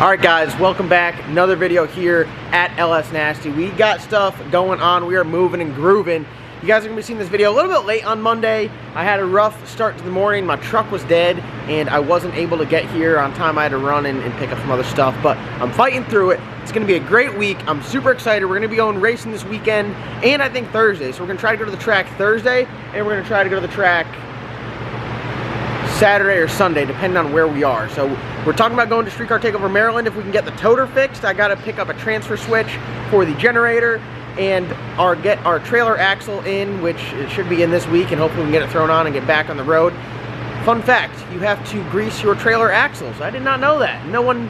Alright guys, welcome back. Another video here at LS Nasty. We got stuff going on. We are moving and grooving. You guys are going to be seeing this video a little bit late on Monday. I had a rough start to the morning. My truck was dead and I wasn't able to get here on time. I had to run and pick up some other stuff, but I'm fighting through it. It's going to be a great week. I'm super excited. We're going to be going racing this weekend and I think Thursday. So we're going to try to go to the track Thursday and we're going to try to go to the track Saturday or Sunday, depending on where we are. So we're talking about going to Streetcar Takeover Maryland if we can get the toter fixed. I got to pick up a transfer switch for the generator and get our trailer axle in, which it should be in this week, and hopefully we can get it thrown on and get back on the road. Fun fact, you have to grease your trailer axles. I did not know that. No one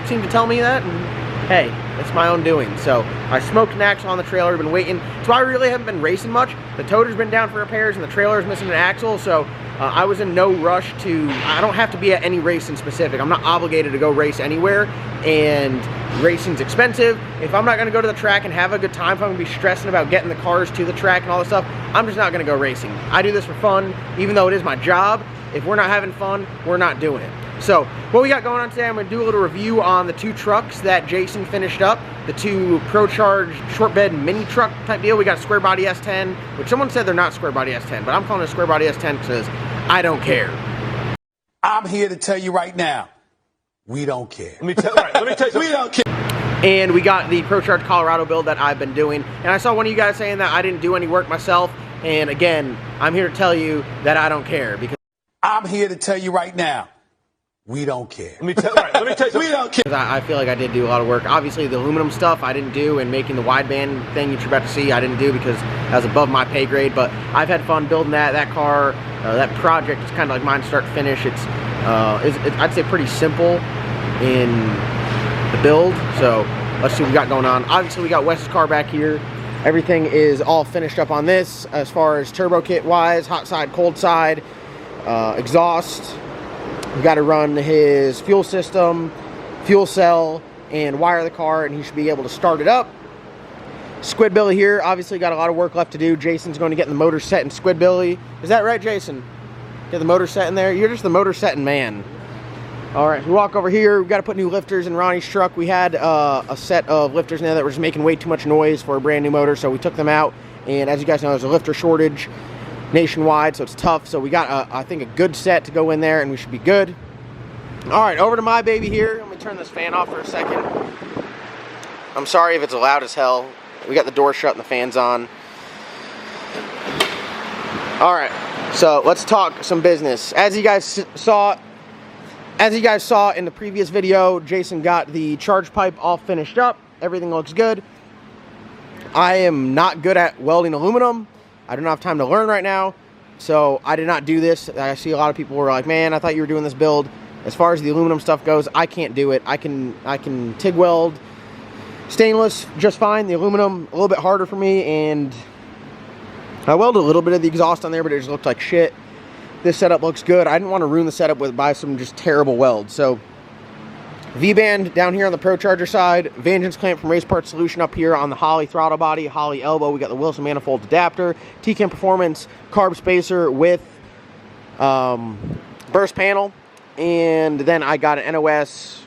seemed to tell me that, and hey, it's my own doing. So I smoked an axle on the trailer, been waiting. That's why I really haven't been racing much. The toter's been down for repairs and the trailer is missing an axle, so I was in no rush to, I don't have to be at any race in specific. I'm not obligated to go race anywhere, and racing's expensive. If I'm not gonna go to the track and have a good time, if I'm gonna be stressing about getting the cars to the track and all this stuff, I'm just not gonna go racing. I do this for fun, even though it is my job. If we're not having fun, we're not doing it. So what we got going on today, I'm gonna do a little review on the two trucks that Jason finished up, the two ProCharge short bed mini truck type deal. We got a square body S10, which someone said they're not square body S10, but I'm calling it a square body S10 because I don't care. I'm here to tell you right now, we don't care. Let me tell you. We don't care. And we got the ProCharge Colorado build that I've been doing. And I saw one of you guys saying that I didn't do any work myself. And again, I'm here to tell you that I don't care, because I'm here to tell you right now, we don't care. Let me tell you. We don't care. I feel like I did do a lot of work. Obviously, the aluminum stuff I didn't do, and making the wideband thing that you're about to see I didn't do because that was above my pay grade. But I've had fun building that car. That project is kind of like mine start to finish. It's I'd say pretty simple in the build. So let's see what we got going on. Obviously, we got Wes's car back here. Everything is all finished up on this as far as turbo kit wise, hot side, cold side, exhaust. We got to run his fuel system, fuel cell, and wire the car, and he should be able to start it up. Squidbilly here, obviously got a lot of work left to do. Jason's going to get the motor set in Squidbilly. Is that right, Jason? Get the motor set in there? You're just the motor setting man. All right, we walk over here. We've got to put new lifters in Ronnie's truck. We had a set of lifters in there that were just making way too much noise for a brand new motor, so we took them out. And as you guys know, there's a lifter shortage nationwide, so it's tough. So we got, I think, a good set to go in there, and we should be good. All right, over to my baby here. Let me turn this fan off for a second. I'm sorry if it's loud as hell. We got the door shut and the fan's on. All right, so let's talk some business. As you guys saw in the previous video, Jason got the charge pipe all finished up. Everything looks good. I am not good at welding aluminum. I don't have time to learn right now, so I did not do this. I see a lot of people were like, man, I thought you were doing this build. As far as the aluminum stuff goes, I can't do it. I can TIG weld stainless just fine. The aluminum, a little bit harder for me, and I welded a little bit of the exhaust on there, but it just looked like shit. This setup looks good. I didn't want to ruin the setup by some just terrible welds. So V-band down here on the ProCharger side, Vengeance clamp from Race Parts Solution up here on the Holley throttle body, Holley elbow. We got the Wilson manifold adapter, TCAM Performance carb spacer with burst panel, and then I got an NOS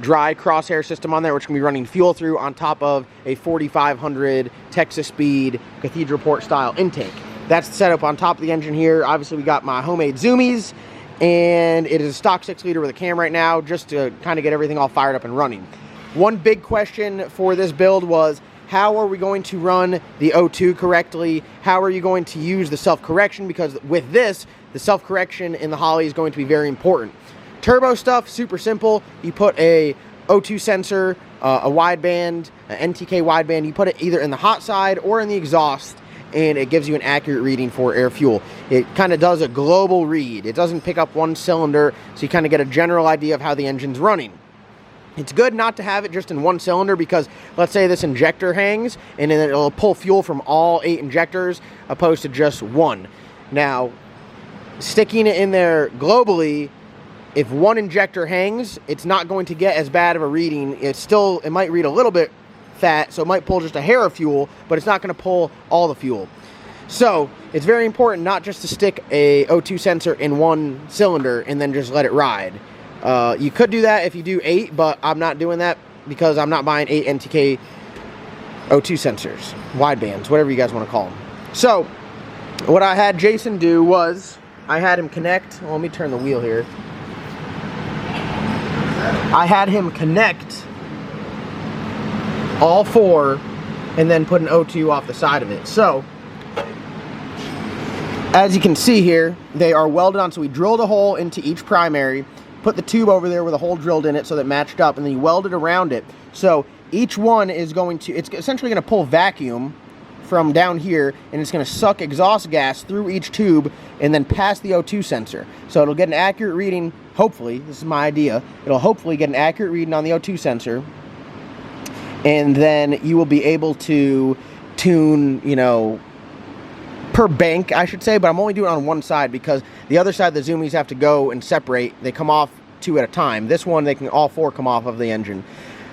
dry crosshair system on there, which can be running fuel through on top of a 4500 Texas Speed Cathedral Port style intake. That's the setup on top of the engine here. Obviously, we got my homemade zoomies, and it is a stock 6 liter with a cam right now, just to kind of get everything all fired up and running. One big question for this build was, how are we going to run the O2 correctly? How are you going to use the self-correction? Because with this, the self-correction in the Holley is going to be very important. Turbo stuff, super simple. You put a O2 sensor, a wideband, an NTK wideband. You put it either in the hot side or in the exhaust, and it gives you an accurate reading for air fuel. It kind of does a global read. It doesn't pick up one cylinder, so you kind of get a general idea of how the engine's running. It's good not to have it just in one cylinder, because let's say this injector hangs, and then it'll pull fuel from all 8 injectors opposed to just one. Now, sticking it in there globally, if one injector hangs, it's not going to get as bad of a reading. It might read a little bit fat, so it might pull just a hair of fuel, but it's not going to pull all the fuel. So it's very important not just to stick a O2 sensor in one cylinder and then just let it ride. You could do that if you do 8, but I'm not doing that because I'm not buying 8 NTK O2 sensors, widebands, whatever you guys want to call them. So what I had Jason do was I had him connect. Well, let me turn the wheel here. I had him connect all 4 and then put an O2 off the side of it. So as you can see here, they are welded on. So we drilled a hole into each primary, put the tube over there with a hole drilled in it so that it matched up, and then you welded around it. So each one is going to, it's essentially going to pull vacuum from down here, and it's going to suck exhaust gas through each tube and then pass the O2 sensor. So it'll get an accurate reading, hopefully, this is my idea, it'll hopefully get an accurate reading on the O2 sensor, and then you will be able to tune, you know, per bank, I should say, but I'm only doing it on one side because the other side the zoomies have to go and separate. They come off 2 at a time. This one, they can all 4 come off of the engine.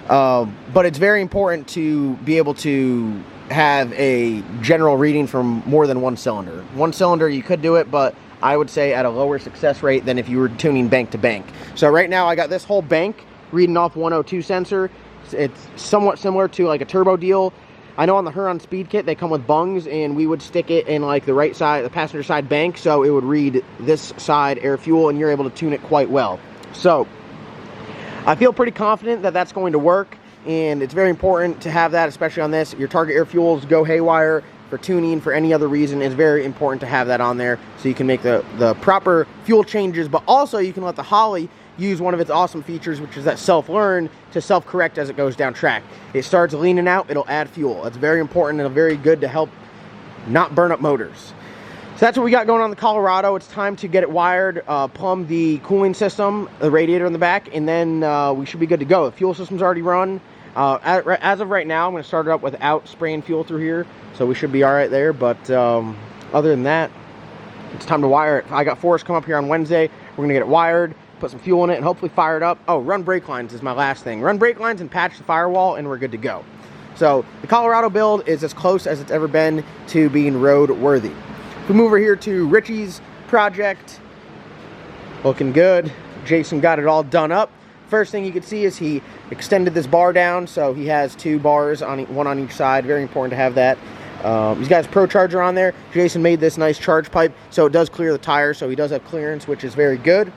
But it's very important to be able to have a general reading from more than one cylinder. One cylinder, you could do it, but I would say at a lower success rate than if you were tuning bank to bank. So right now I got this whole bank reading off 102 sensor. It's somewhat similar to like a turbo deal. I know on the Huron Speed Kit they come with bungs, and we would stick it in like the right side, the passenger side bank, so it would read this side air fuel, and you're able to tune it quite well. So I feel pretty confident that that's going to work, and it's very important to have that, especially on this. Your target air fuels go haywire for tuning, for any other reason. It's very important to have that on there so you can make the proper fuel changes, but also you can let the Holley use one of its awesome features, which is that self-learn to self-correct as it goes down track. It starts leaning out, it'll add fuel. It's very important and very good to help not burn up motors. So that's what we got going on in the Colorado. It's time to get it wired, plumb the cooling system, the radiator in the back, and then we should be good to go. The fuel system's already run. As of right now, I'm going to start it up without spraying fuel through here, so we should be all right there. But other than that, it's time to wire it. I got Forrest come up here on Wednesday. We're going to get it wired, put some fuel in it, and hopefully fire it up. Oh, run brake lines is my last thing. Run brake lines and patch the firewall, and we're good to go. So the Colorado build is as close as it's ever been to being road worthy. If we move over here to Richie's project, looking good. Jason got it all done up. First thing you can see is he extended this bar down, so he has 2 bars, one on each side. Very important to have that. He's got his Pro Charger on there. Jason made this nice charge pipe, so it does clear the tires, so he does have clearance, which is very good.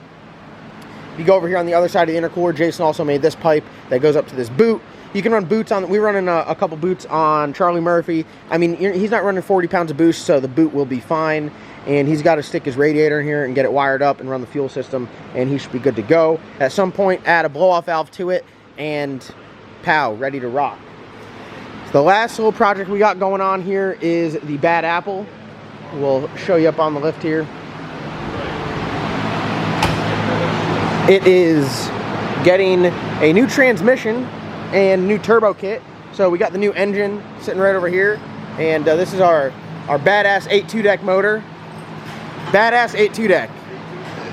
If you go over here on the other side of the intercooler, Jason also made this pipe that goes up to this boot. You can run boots on, we're running a couple boots on Charlie Murphy. I mean, he's not running 40 pounds of boost, so the boot will be fine. And he's got to stick his radiator in here and get it wired up and run the fuel system, and he should be good to go. At some point, add a blow-off valve to it, and pow, ready to rock. So the last little project we got going on here is the Bad Apple. We'll show you up on the lift here. It is getting a new transmission and new turbo kit. So we got the new engine sitting right over here, and this is our badass 8.2 deck motor. Badass 8.2 deck.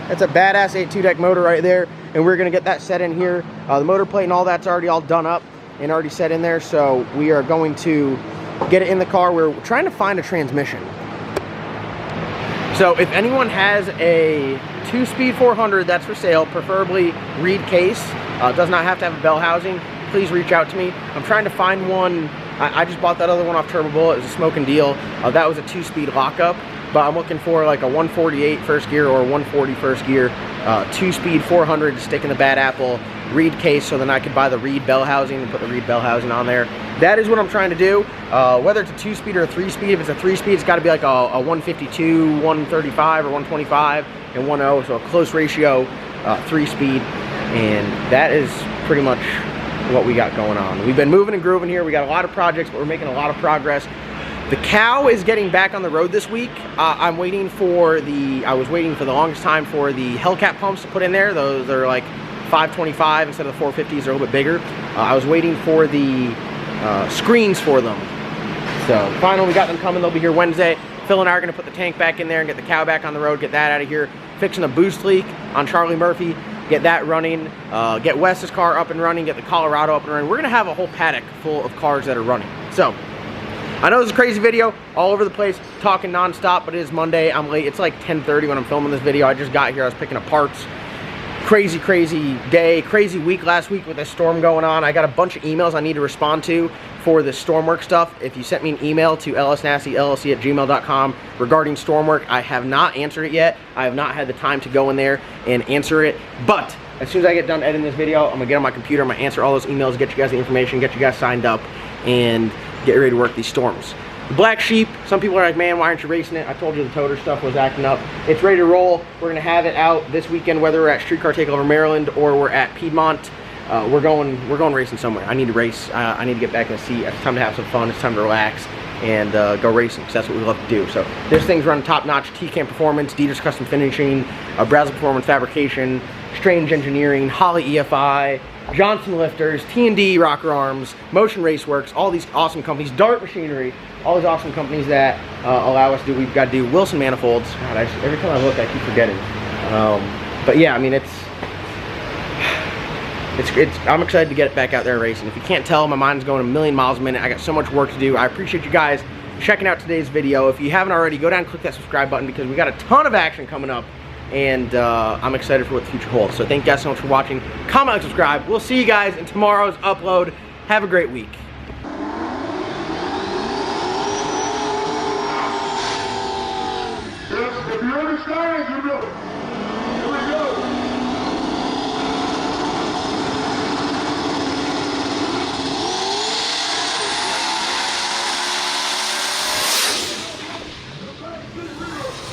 That's a badass 8.2 deck motor right there, and we're gonna get that set in here. The motor plate and all that's already all done up and already set in there, so we are going to get it in the car. We're trying to find a transmission. So if anyone has a 2-speed 400 that's for sale, preferably reed case, does not have to have a bell housing, please reach out to me. I'm trying to find one. I just bought that other one off Turbo Bullet. It was a smoking deal. That was a 2-speed lockup, but I'm looking for like a 148 first gear or a 140 first gear 2-speed 400 to stick in the Bad Apple reed case, so then I could buy the reed bell housing and put the reed bell housing on there. That is what I'm trying to do. Whether it's a 2-speed or a 3-speed, if it's a 3-speed, it's got to be like a 152, 135, or 125 and 1.0, so a close ratio 3-speed, and that is pretty much what we got going on. We've been moving and grooving here. We got a lot of projects, but we're making a lot of progress. The cow is getting back on the road this week. I was waiting for the longest time for the Hellcat pumps to put in there. Those are like 525 instead of the 450s. They're a little bit bigger. I was waiting for the screens for them. So finally we got them coming. They'll be here Wednesday. Phil and I are going to put the tank back in there and get the cow back on the road, get that out of here. Fixing the boost leak on Charlie Murphy, get that running, get Wes's car up and running, get the Colorado up and running. We're going to have a whole paddock full of cars that are running. So I know this is a crazy video, all over the place, talking nonstop, but it is Monday. I'm late. It's like 10:30 when I'm filming this video. I just got here. I was picking up parts. crazy day, crazy week last week with this storm going on. I got a bunch of emails I need to respond to for the stormwork stuff. If you sent me an email to lsnastyllc@gmail.com regarding stormwork, I have not answered it yet. I have not had the time to go in there and answer it, but as soon as I get done editing this video, I'm gonna get on my computer, I'm gonna answer all those emails, get you guys the information, get you guys signed up, and get ready to work these storms. The Black Sheep, some people are like, man, why aren't you racing it? I told you the toter stuff was acting up. It's ready to roll. We're gonna have it out this weekend, whether we're at Streetcar Takeover Maryland or we're at Piedmont. We're going racing somewhere. I need to race. I need to get back in the seat. It's time to have some fun. It's time to relax and go racing, because that's what we love to do. So this thing's running top-notch. T-Cam Performance, Dieter's Custom Finishing, Brazzel Performance Fabrication, Strange Engineering, Holley EFI, Johnson Lifters, T&D Rocker Arms, Motion Raceworks, all these awesome companies, Dart Machinery, all these awesome companies that allow us to do what we've got to do. Wilson Manifolds. God, every time I look, I keep forgetting. But yeah, I mean, I'm excited to get back out there racing. If you can't tell, my mind's going a million miles a minute. I got so much work to do. I appreciate you guys checking out today's video. If you haven't already, go down and click that subscribe button, because we got a ton of action coming up, and I'm excited for what the future holds. So thank you guys so much for watching. Comment, like, subscribe. We'll see you guys in tomorrow's upload. Have a great week.